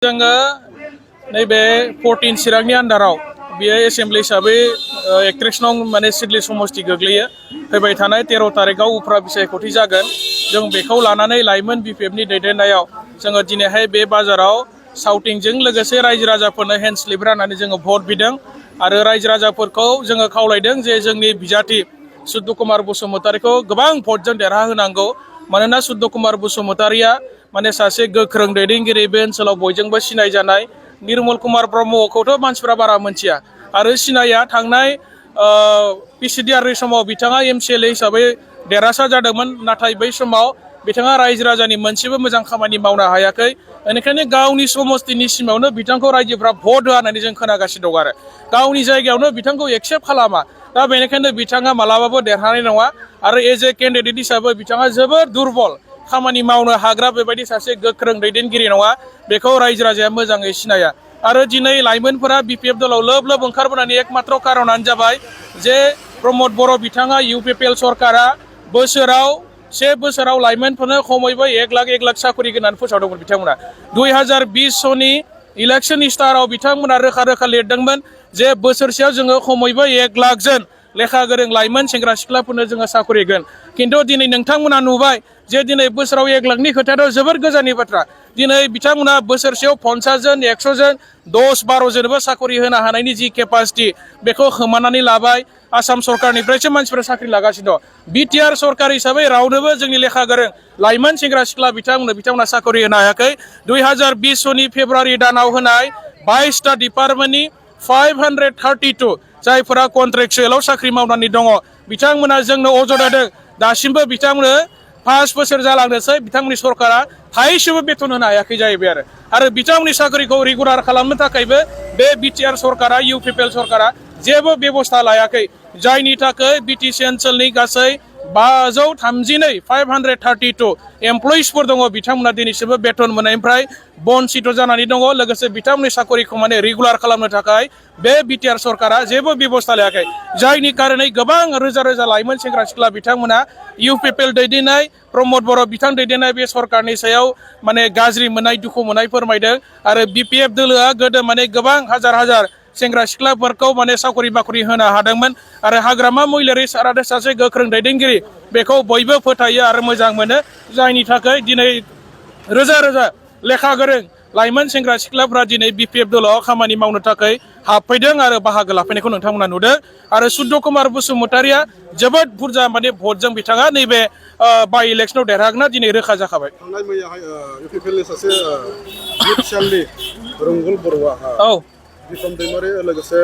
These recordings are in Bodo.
जोङो नैबे 14 चिरांनि आन्दाराव बियो एसेम्बलि हिसाबै 31 नं माने सिडली समस्ति गोग्लैयो फैबाय थानाय 13 तारिखआव उफ्रा बिसायख'थि जागोन जों बेखौ लानानै लाइमोन बिपिएफनि दैदेननायाव जोङो दिनैहाय बे बाजाराव साउटिंजों लोगोसे रायजो राजाफोरनो हेन्ड स्लिप राननानै जोङो भट बिदों आरो रायजो राजाफोरखौ जोङो खावलायदों जे जोंनि बिजाथि सुद्ध कुमार बसुमतारीखौ गोबां भटजों देरहाहोनांगौ मानोना सुद्ध कुमार बसुमतारीया माने सासे गोख्रों दैदेनगिरि बे ओनसोलाव बयजोंबो सिनाय जानाय निर्मल कुमार ब्रह्मखौथ' मानसिफ्रा बारा मोनथिया आरो सिनाया थांनाय पिसिडिआरनि समाव बिथाङा एमसिएलए हिसाबै देरहासार जादोंमोन नाथाय बै समाव बिथाङा रायजो राजानि मोनसेबो मोजां खामानि मावनो हायाखै बेनिखायनो गावनि समस्तिनि सिमावनो बिथांखौ रायजोफ्रा भट होआ होननानै जों खोनागासिनो दं आरो गावनि जायगायावनो बिथांखौ एक्सेप्ट खालामा दा बेनिखायनो बिथाङा मालाबाबो देरहानाय नङा आरो एज ए केन्डिडेट हिसाबै बिथाङा जोबोद दुरबल खामानि मावनो हाग्रा बेबायदि सासे गोख्रों दैदेनगिरि नङा बेखौ रायजो राजाया मोजाङै सिनाया आरो दिनै लाइमोनफोरा बिपिएफ दलाव लोब लोब ओंखारबोनायनि एकमात्र कारनानो जाबाय जे प्रमद बर' बिथाङा इउपिपिएल सरकारा से बोसोराव लाइमोनफोरनो खमैबो 1 लाख साकरि होनानै फोसावदोंमोन बिथांमोना 2020 सननि इलेक्सन स्टाराव बिथांमोना रोखा रोखा लिरदोंमोन जे बोसोरसेयाव जोङो खमैबो 1 लाख जन लेखा गोरों लाइमोन सेंग्रा सिख्लाफोरनो जोङो साकरि होगोन खिन्थु दिनै नोंथांमोना नुबाय जे दिनै बोसोराव 1 लाखनि खोथायाथ' जोबोर गोजाननि बाथ्रा दिनै बिथांमोना बोसोरसेयाव 50 जन 100 जन 10-12 जनबो साकरि होनो हानायनि जि केपासिटि बेखौ खोमानानै लाबाय आसाम सरकारनिफ्रायसो मानसिफोरा साख्रि लागासिनो दं बिटिआर सरकार हिसाबै रावनोबो जोंनि लेखा गोरों लाइमोन सेंग्रा सिख्ला बिथांमोना साकरि होनो हायाखै 2020 सननि फेब्रुवारि दानाव होनाय 22टा डिपार्टमेन्टनि 532 जायफोरा कन्ट्रेक्चुएलाव साख्रि मावनानै दङ बिथांमोना जोंनो अजद होदों दासिमबो बिथांमोननो 5 बोसोर जालांनोसै बिथांमोननि सरकारा थाइसेबो बेथन होनो हायाखै जाहैबाय आरो बिथांमोननि साख्रिखौ रेगुलार खालामनो थाखायबो बे बिटिआर सरकारा इउपिपिएल सरकारा जेबो बेबस्था लायाखै जायनि थाखाय बिटिसि ओनसोलनि गासै 532 एमप्लयिसफोर दङ बिथांमोना दिनैसिमबो बेथन मोननायनिफ्राय बन्सित जानानै दङ लोगोसे बिथांमोननि साकरिखौ माने रेगुलार खालामनो थाखाय बे बिटिआर सरकारा जेबो बेबस्था लायाखै जायनि कारनै गोबां रोजा रोजा लाइमोन सेंग्रा सिख्ला बिथांमोना इउपिपिएल दैदेननाय प्रमद बर' बिथां दैदेननाय बे सरकारनि सायाव माने गाज्रि मोननाय दुखु मोननाय फोरमायदों आरो बिपिएफ दोलोआ गोदो माने गोबां हाजार सेंग्रा सिख्लाफोरखौ माने साकरि बाकरि होनो हादोंमोन आरो हाग्रामा महिलारि सारादे सासे गोख्रों दैदेनगिरि बेखौ बयबो फोथायो आरो मोजां मोनो जायनि थाखाय दिनै रोजा रोजा लेखा गोरों लाइमोन सेंग्रा सिख्लाफ्रा दिनै बिपिएफ दलाव खामानि मावनो थाखाय हाबफैदों आरो बाहागो लाफैनायखौ नोंथांमोना नुदों आरो सुद्ध कुमार बसुमतारीया जोबोद बुरजा माने भटजों बिथाङा नैबे बाइ इलेक्सनाव देरहागोना दिनै रोखा जाखाबाय थांनाय मैयाहाय इउपिपिएलनि सासे इउपिपिएलनि रंगल बर'आ बिक्रम दैमारि लोगोसे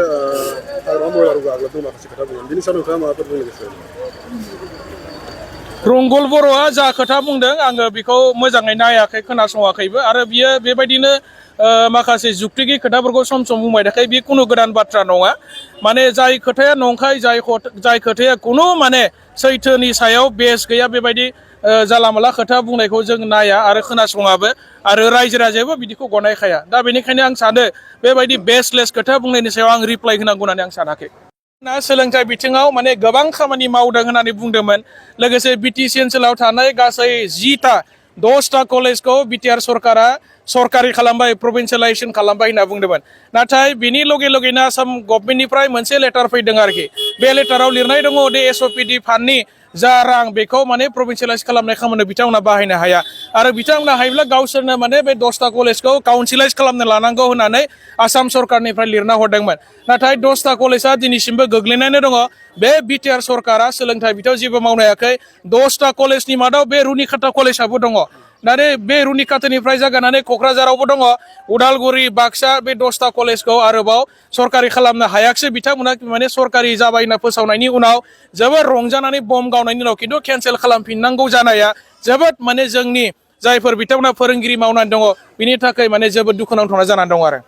हाग्रामा महिलारिखौ गाग्लोबदों माखासे खोथा बुंदों बिनि सायाव नोंथाङा माबाफोर बुंनो गोसो रंगल बर'आ जा खोथा बुंदों आङो बेखौ मोजाङै नायाखै खोनासङाखैबो आरो बियो बेबायदिनो माखासे जुक्तिगि खोथाफोरखौ सम सम बुंबाय थाखाय बे खुनु गोदान बाथ्रा नङा माने जाय खोथाया नंखाय जाय खोथाया खुनु माने सैथोनि सायाव बेस गैया बेबायदि जाला माला खोथा बुंनायखौ जों नाया आरो खोनासङाबो आरो रायजो राजायाबो बिदिखौ गनायखाया दा बेनिखायनो आं सानो बेबायदि बेसलेस खोथा बुंनायनि सायाव आं रिप्लाइ होनांगौ होननानै आं सानाखै सोलोंथाइ बिथिङाव माने गोबां खामानि मावदों होननानै बुंदोंमोन लोगोसे बिटिसि ओनसोलाव थानाय गासै 10टा कलेजखौ बिटिआर सरकारा सरकारि खालामबाय प्रभिन्सियेलाइजेसन खालामबाय होनना बुंदोंमोन नाथाय बिनि लगे लगेनो आसाम गभर्नमेन्टनिफ्राय मोनसे लेटार फैदों आरोखि बे लेटाराव लिरनाय दङ दि एसअपिडि फान्डनि जा रां बेखौ माने प्रभिन्सियेलाइज खालामनाय खामानियाव बिथांमोना बाहायनो हाया आरो बिथांमोना हायोब्ला गावसोरनो माने बे 10टा कलेजखौ काउन्सिलाइज खालामनो लानांगौ होननानै आसाम सरकारनिफ्राय लिरना हरदोंमोन नाथाय 10टा कलेजआ दिनैसिमबो गोग्लैनानै दङ बे बिटिआर सरकारा सोलोंथाइ बिथिङाव जेबो मावनो हायाखै 10टा कलेजनि मादाव बे रुनिकाटा कलेजआबो दङ नाथाय बे रुनिकाटानिफ्राय जागायनानै क'क्राझारावबो दङ उदालगुरि बाक्सा बे 10टा कलेजखौ आरोबाव सरकारि खालामनो हायाखिसै बिथांमोना माने सरकारि जाबाय होनना फोसावनायनि उनाव जोबोद रंजानानै बम गावनायनि उनाव खिन्थु केन्सेल खालामफिननांगौ जानाया जोबोद माने जोंनि जायफोर बिथांमोना फोरोंगिरि मावनानै दङ बिनि थाखाय माने जोबोद दुखुनांथाव जानानै दङ आरो